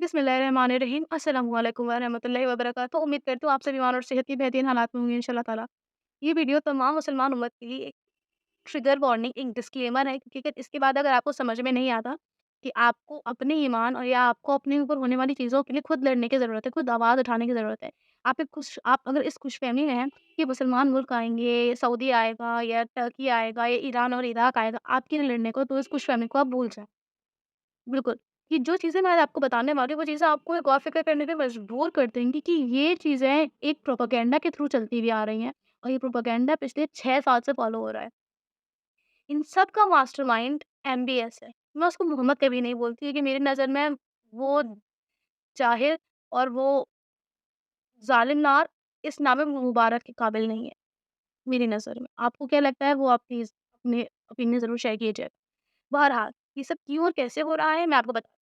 बिस्मिल्लाहिर्रहमानिर्रहीम। अस्सलामु अलैकुम वरहमतुल्लाहि वबरकातुहू। उम्मीद करती हूँ आप सभी ईमान और सेहत की बेहतरीन हालात में होंगे इंशाल्लाह ताला। ये वीडियो तमाम मुसलमान उम्मत के लिए एक ट्रिगर वार्निंग, एक डिस्क्लेमर है, क्योंकि अगर इसके बाद अगर आपको समझ में नहीं आता कि आपको अपने ईमान और या आपको अपने ऊपर होने वाली चीज़ों के लिए खुद लड़ने की ज़रूरत है, खुद आवाज़ उठाने की ज़रूरत है। आप अगर इस खुशफ़हमी में हैं कि मुसलमान मुल्क आएँगे, सऊदी आएगा या टर्की आएगा या ईरान और इराक आएगा आपके लिए लड़ने को, तो इस खुशफ़हमी को आप भूल जाएँ। बिल्कुल, कि जो चीज़ें मैं आज आपको बताने वाली हूँ, वो चीज़ें आपको एक गौर-फ़िक्र करने पे मजबूर कर देंगी कि ये चीज़ें एक प्रोपेगेंडा के थ्रू चलती हुई आ रही हैं और ये प्रोपेगेंडा पिछले 6 साल से फ़ॉलो हो रहा है। इन सब का मास्टरमाइंड एमबीएस है। मैं उसको मोहम्मद कभी नहीं बोलती, क्योंकि मेरी नज़र में वो जाहिल और वो ज़ालिम नार इस नाम मुबारक के काबिल नहीं है, मेरी नज़र में। आपको क्या लगता है, वो आप प्लीज़ अपने ओपिनियन ज़रूर शेयर कीजिएगा। बहरहाल, ये सब क्यों और कैसे हो रहा है, मैं आपको बताती हूँ।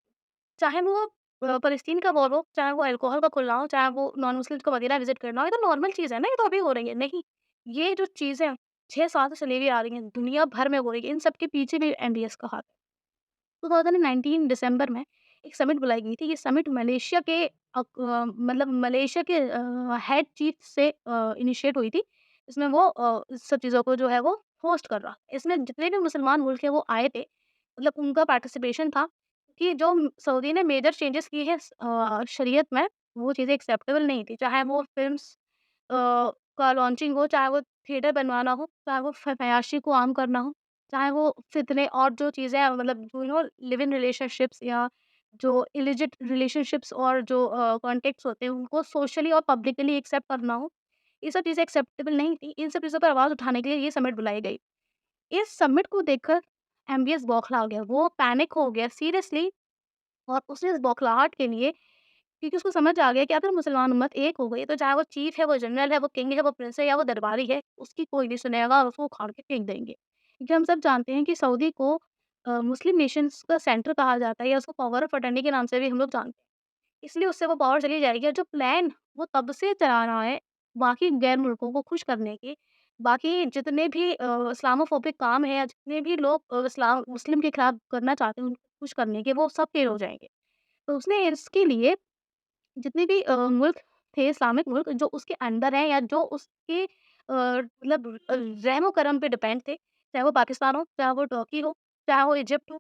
चाहे वो फ़लस्तीन का वॉर हो, चाहे वो अल्कोहल का खुलना हो, चाहे वो नॉन मुस्लिम्स को मदीना विज़िट करना हो, ये तो नॉर्मल चीज़ है ना, ये तो अभी हो रही है। नहीं, ये जो चीज़ें 6 साल से चली हुई आ रही हैं, दुनिया भर में हो रही है, इन सब के पीछे भी एमबीएस का हाथ है। 2019 दिसंबर में एक समिट बुलाई गई थी। ये समिट मलेशिया के मतलब मलेशिया के हेड चीफ से इनिशिएट हुई थी। इसमें वो इस सब चीज़ों को जो है वो होस्ट कर रहा। इसमें जितने भी मुसलमान मुल्क हैं वो आए थे। मतलब उनका पार्टिसिपेशन था कि जो सऊदी ने मेजर चेंजेस किए हैं शरीयत में, वो चीज़ें एक्सेप्टेबल नहीं थी। चाहे वो फ़िल्म्स का लॉन्चिंग हो, चाहे वो थिएटर बनवाना हो, चाहे वो फ़याशी को आम करना हो, चाहे वो फ़ितने और जो चीज़ें हैं, मतलब लिव इन रिलेशनशिप्स या जो इलिजिट रिलेशनशिप्स और जो कॉन्टेक्ट्स होते हैं उनको सोशली और पब्लिकली एक्सेप्ट करना हो, ये सब चीज़ें एक्सेप्टेबल नहीं थी। इन सब चीज़ों पर आवाज़ उठाने के लिए ये समिट बुलाई गई। इस समिट को देखकर एमबीएस बौखला गया, वो पैनिक हो गया सीरियसली। और उसने इस बौखलाहट के लिए, क्योंकि उसको समझ आ गया कि अगर मुसलमान उम्मत एक हो गई, तो चाहे वो चीफ है, वो जनरल है, वो किंग है, वो प्रिंस है या वो दरबारी है, उसकी कोई नहीं सुनेगा और उसको उखाड़ के फेंक देंगे। क्योंकि हम सब जानते हैं कि सऊदी को मुस्लिम नेशंस का सेंटर कहा जाता है, या उसको पावर ऑफ अटर्नी के नाम से भी हम लोग जानते हैं। इसलिए उससे वो पावर चली जाएगी, और जो प्लान वो तब से चला रहा है, बाकी गैर मुल्कों को खुश करने के, बाकी जितने भी इस्लामोफ़ोबिक काम हैं, या जितने भी लोग इस्लाम मुस्लिम के खिलाफ करना चाहते हैं, उनको खुश करने के, वो सब फ़ेल हो जाएँगे। तो उसने इसके लिए जितने भी मुल्क थे, इस्लामिक मुल्क जो उसके अंडर हैं या जो उसके मतलब रहमो-करम पे डिपेंड थे, चाहे वो पाकिस्तान हो, चाहे वो टर्की हो, चाहे वो इजिप्ट हो,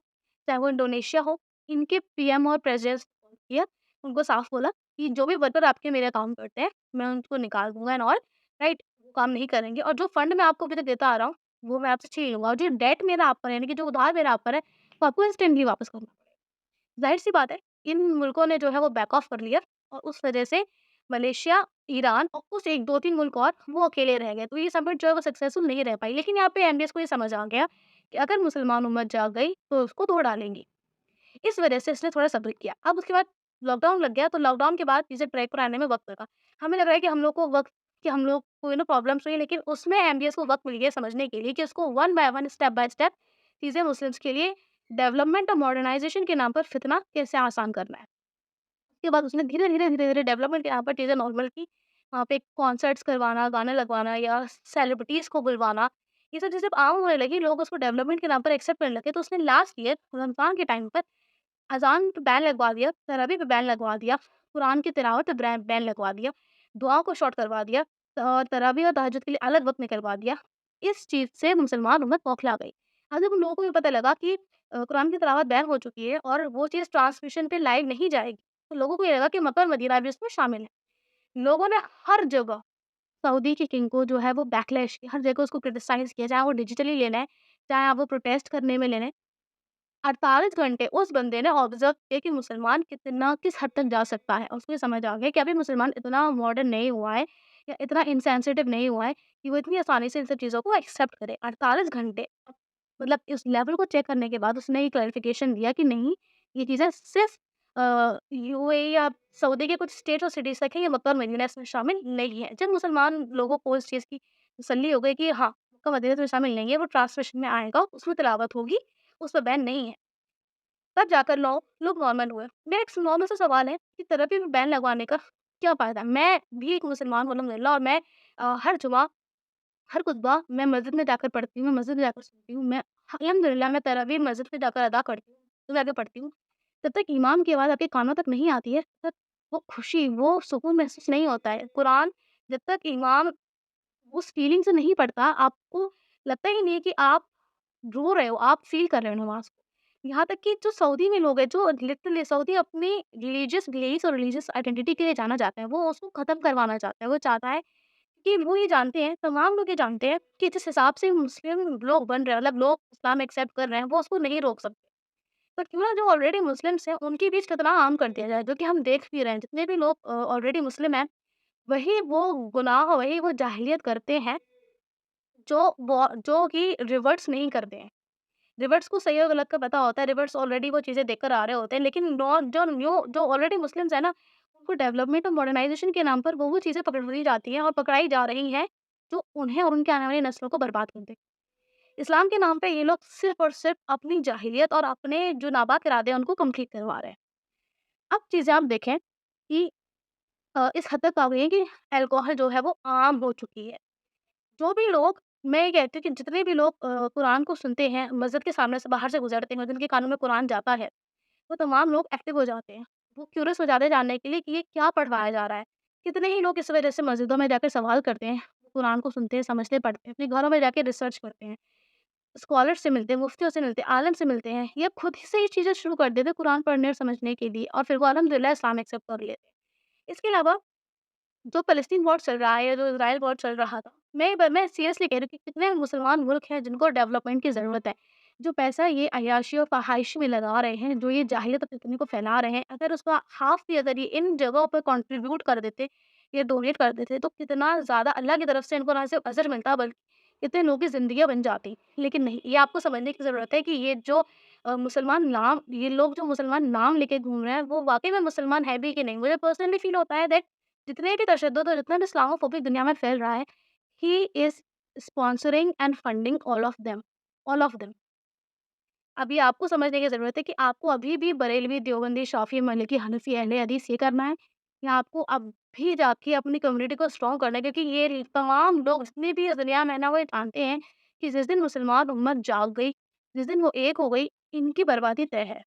चाहे वो इंडोनेशिया हो, इनके पीएम और प्रेसिडेंट्स ने किया, उनको साफ बोला कि जो भी वर्कर आपके मेरे काम करते हैं, मैं उनको निकाल दूँगा एंड ऑल, राइट? वो काम नहीं करेंगे, और जो फंड मैं आपको अभी तक देता आ रहा हूँ, वो मैं आपसे छीन लूँगा, और जो डेट मेरा आप पर है, यानी कि जो उधार मेरा आप पर है, वो आपको इंस्टेंटली वापस करना पड़ेगा। ज़ाहिर-सी बात है, इन मुल्कों ने जो है वो बैक ऑफ कर लिया, और उस वजह से मलेशिया, ईरान और कुछ 1, 2, 3 मुल्क और वो अकेले रह गए। तो ये समिट जो है वो सक्सेसफुल नहीं रह पाई। लेकिन यहाँ पे एमबीएस को ये समझ आ गया कि अगर मुसलमान उम्मत जाग गई, तो उसको तोड़ डालेंगी। इस वजह से इसने थोड़ा सब्र किया। अब उसके बाद लॉकडाउन लग गया, तो लॉकडाउन के बाद चीज़ें ट्रैक पर आने में वक़्त लगा। हमें लग रहा है कि हम लोग को प्रॉब्लम्स हुई, लेकिन उसमें एमबीएस को वक़्त मिल गया समझने के लिए कि उसको वन बाय स्टेप चीज़ें मुस्लिम्स के लिए डेवलपमेंट और मॉडर्नाइज़ेशन के नाम पर फितना कैसे आसान करना है। उसके बाद उसने धीरे-धीरे, धीरे-धीरे डेवलपमेंट के नाम पर चीज़ें नॉर्मल की। वहाँ पे कॉन्सर्ट्स करवाना, गाने लगवाना या सेलिब्रिटीज़ को बुलवाना, ये सब चीज़ें अब आम होने लगी, लोग उसको डेवलपमेंट के नाम पर एक्सेप्ट करने लगे। तो उसने लास्ट ईयर रमज़ान के टाइम पर अज़ान पे बैन लगवा दिया, तरावी पे बैन लगवा दिया, कुरान की तिलावत पे बैन लगवा दिया, दुआओं को शॉर्ट करवा दिया, तरावी और तहज्जुद के लिए अलग वक़्त निकलवा दिया। इस चीज़ से मुसलमान उम्मत बौखला गई। अब जब उन लोगों को भी पता लगा कि कुरान की तिलावत बैन हो चुकी है और वो चीज़ ट्रांसमिशन पे लाइव नहीं जाएगी, तो लोगों को ये लगा कि मक्का और मदीना भी उसमें शामिल है। लोगों ने हर जगह सऊदी के किंग को जो है वो बैकलैश किया, हर जगह उसको क्रिटिसाइज़ किया, चाहे वो डिजिटली लेना है, चाहे आप वो प्रोटेस्ट करने में लेना है। 48 घंटे उस बंदे ने ऑब्ज़र्व किए कि मुसलमान किस हद तक जा सकता है, और उसको ये समझ आ गया कि अभी मुसलमान इतना मॉडर्न नहीं हुआ है या इतना इनसेंसिटिव नहीं हुआ है कि वो इतनी आसानी से इन सब चीज़ों को एक्सेप्ट करे। 48 घंटे मतलब इस लेवल को चेक करने के बाद उसने ये क्लैरिफ़िकेशन दिया कि नहीं, ये चीज़ें सिर्फ़ यूएई या सऊदी के कुछ स्टेट और सिटीज़ तक है, ये मक्का और मदीना इसमें शामिल नहीं है। जब मुसलमान लोगों को इस चीज़ की तसल्ली हो गई कि हाँ, मक्का मदीना तो शामिल नहीं है, वो ट्रांसलेशन में आएगा, उसमें तिलावत होगी, उस पे बैन नहीं है। तब जाकर लोग नॉर्मल हुए। मेरा एक नॉर्मल सा सवाल है कि थेरेपी में बैन लगवाने का क्या फ़ायदा? मैं भी एक मुसलमान हूँ अल्हम्दुलिल्लाह, और मैं हर जुमा, हर खुतबा मैं मस्जिद में जाकर पढ़ती हूँ, मैं मस्जिद में जाकर सुनती हूँ। मैं अल्हम्दुलिल्लाह मैं तरावीह मस्जिद में जाकर अदा करती हूँ, तो मैं आगे पढ़ती हूँ। जब तक इमाम की आवाज़ आपके कानों तक नहीं आती है, तब तक वो खुशी, वो सुकून महसूस नहीं होता है। कुरान जब तक इमाम उस फीलिंग से नहीं पढ़ता, आपको लगता ही नहीं है कि आप रो रहे हो, आप फ़ील कर रहे हो नमाज़ को। यहाँ तक कि जो सऊदी में लोग हैं, जो लिटरली सऊदी अपनी रिलीजियस बिलीव्स और रिलीजियस आइडेंटिटी के लिए जाना जाता है, वो उसको ख़त्म करवाना चाहता है। वो चाहता है कि वो ये जानते हैं, तमाम लोग ये जानते हैं कि जिस हिसाब से मुस्लिम लोग बन रहे हैं, मतलब लोग इस्लाम एक्सेप्ट कर रहे हैं, वो उसको नहीं रोक सकते। तो क्यों ना जो ऑलरेडी मुस्लिम्स हैं, उनके बीच कितना आम कर दिया जाए, जो कि हम देख भी रहे हैं। जितने भी लोग ऑलरेडी मुस्लिम हैं, वही वो गुनाह, वही वो जाहिलियत करते हैं, जो कि रिवर्ट्स नहीं करते हैं। रिवर्ट्स को सही और गलत का पता होता है, रिवर्ट्स ऑलरेडी वो चीज़ें देखकर आ रहे होते हैं, लेकिन जो ऑलरेडी मुस्लिम्स हैं ना, उनको डेवलपमेंट और मॉडर्नाइज़ेशन के नाम पर वो चीज़ें पकड़ी जाती हैं और पकड़ाई जा रही हैं, जो उन्हें और उनकी आने वाली नस्लों को बर्बाद कर दें। इस्लाम के नाम पे ये लोग सिर्फ़ और सिर्फ़ अपनी जाहिलियत और अपने जो नापाक इरादे हैं, उनको कंप्लीट करवा रहे हैं। अब चीज़ें आप देखें कि इस हद तक आ गई है कि अल्कोहल जो है वो आम हो चुकी है। जो भी लोग मैं ये कहती हूँ कि जितने भी लोग कुरान को सुनते हैं, मस्जिद के सामने से बाहर से गुज़रते हैं, जिनके कानों में कुरान जाता है, वो तमाम लोग एक्टिव हो जाते हैं। वो क्यूरियस हो जाते हैं जानने के लिए कि ये क्या पढ़वाया जा रहा है। कितने ही लोग इस वजह से मस्जिदों में जाकर सवाल करते हैं, कुरान को सुनते हैं, समझते, पढ़ते हैं, अपने घरों में जाके रिसर्च करते हैं, स्कॉलर से मिलते हैं, मुफ्तियों से मिलते हैं, आलिम से मिलते हैं। ये खुद ही से ये चीज़ें शुरू कर देते हैं कुरान पढ़ने और समझने के लिए और फिर वो अल्हम्दुलिल्लाह इस्लाम एक्सेप्ट कर लेते हैं। इसके अलावा जो फ़लस्तीन वॉर चल रहा है या जो इज़राइल वॉर चल रहा था, मैं सीरियसली कह रही हूँ कि कितने मुसलमान मुल्क हैं जिनको डेवलपमेंट की ज़रूरत है। जो पैसा ये अय्याशी और फ़हाइश में लगा रहे हैं, जो ये जाहिलियत और फितने को फैला रहे हैं, अगर उसका हाफ़ भी अगर ये इन जगहों पर कंट्रीब्यूट कर देते, ये डोनेट कर देते, तो कितना ज़्यादा अल्लाह की तरफ से इनको ना सिर्फ़ अज़र मिलता बल्कि कितने लोगों की ज़िंदगियाँ बन जाती। लेकिन नहीं, ये आपको समझने की ज़रूरत है कि ये जो ये लोग जो मुसलमान नाम लेके घूम रहे हैं, वो वाक़ई में मुसलमान है भी कि नहीं? मुझे पर्सनली फ़ील होता है दैट जितने भी तशद्दुद और जितना भी इस्लामोफ़ोबिक दुनिया में फैल रहा है, he is sponsoring and funding all of them. अभी आपको समझने की ज़रूरत है कि आपको अभी भी बरेलवी, देवबंदी, शाफ़िई, मलिकी, हनफ़ी, अहले हदीस ये करना है या आपको अभी जाके अपनी कम्युनिटी को स्ट्रॉन्ग करना है क्योंकि ये तमाम लोग जितने भी इस दुनिया में हैं ना, वो ये जानते हैं कि जिस दिन मुसलमान उम्मत जाग गई, जिस दिन वो एक हो गई, इनकी बर्बादी तय है।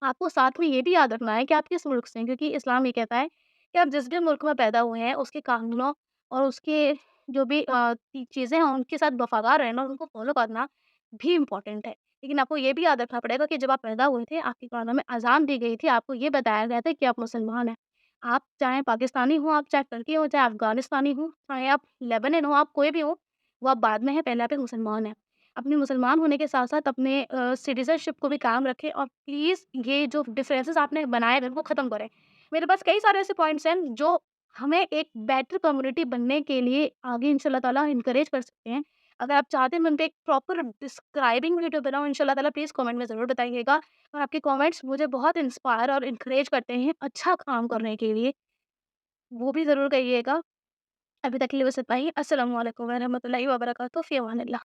आपको साथ में ये भी याद रखना है कि आप किस मुल्क से हैं क्योंकि इस्लाम ये कहता है कि आप जिस भी मुल्क में पैदा हुए हैं, उसके कानूनों और उसके जो भी चीज़ें हैं, उनके साथ वफ़ादार रहना और उनको फ़ॉलो करना भी इम्पोर्टेंट है। लेकिन आपको ये भी याद रखना पड़ेगा कि जब आप पैदा हुए थे, आपके कानों में अज़ान दी गई थी, आपको ये बताया गया था कि आप मुसलमान हैं। आप चाहे पाकिस्तानी हो, आप चाहे टर्की हो, चाहे अफ़गानिस्तानी हो, चाहे आप लेबनन हो, आप कोई भी हो, वो आप बाद में हैं, पहले आप एक मुसलमान हैं। अपने मुसलमान होने के साथ-साथ अपने सिटीज़नशिप को भी कायम रखें और प्लीज़ ये जो डिफरेंसेस आपने बनाए हैं, इनको ख़त्म करें। मेरे पास कई सारे ऐसे पॉइंट्स हैं, जो हमें एक बेटर कम्युनिटी बनने के लिए आगे इंशाल्लाह ताला एनकरेज कर सकते हैं। अगर आप चाहते हैं मैं उन पे एक प्रॉपर डिस्क्राइबिंग वीडियो बनाऊँ इंशाल्लाह ताला प्लीज़ कमेंट में ज़रूर बताइएगा और आपके कमेंट्स मुझे बहुत इंस्पायर और एनकरेज करते हैं अच्छा काम करने के लिए, वो भी ज़रूर कहिएगा। अभी तक के लिए बस इतना ही। अस्सलामु अलैकुम व रहमतुल्लाहि व बरकातहू। फ़ी अमानिल्लाह।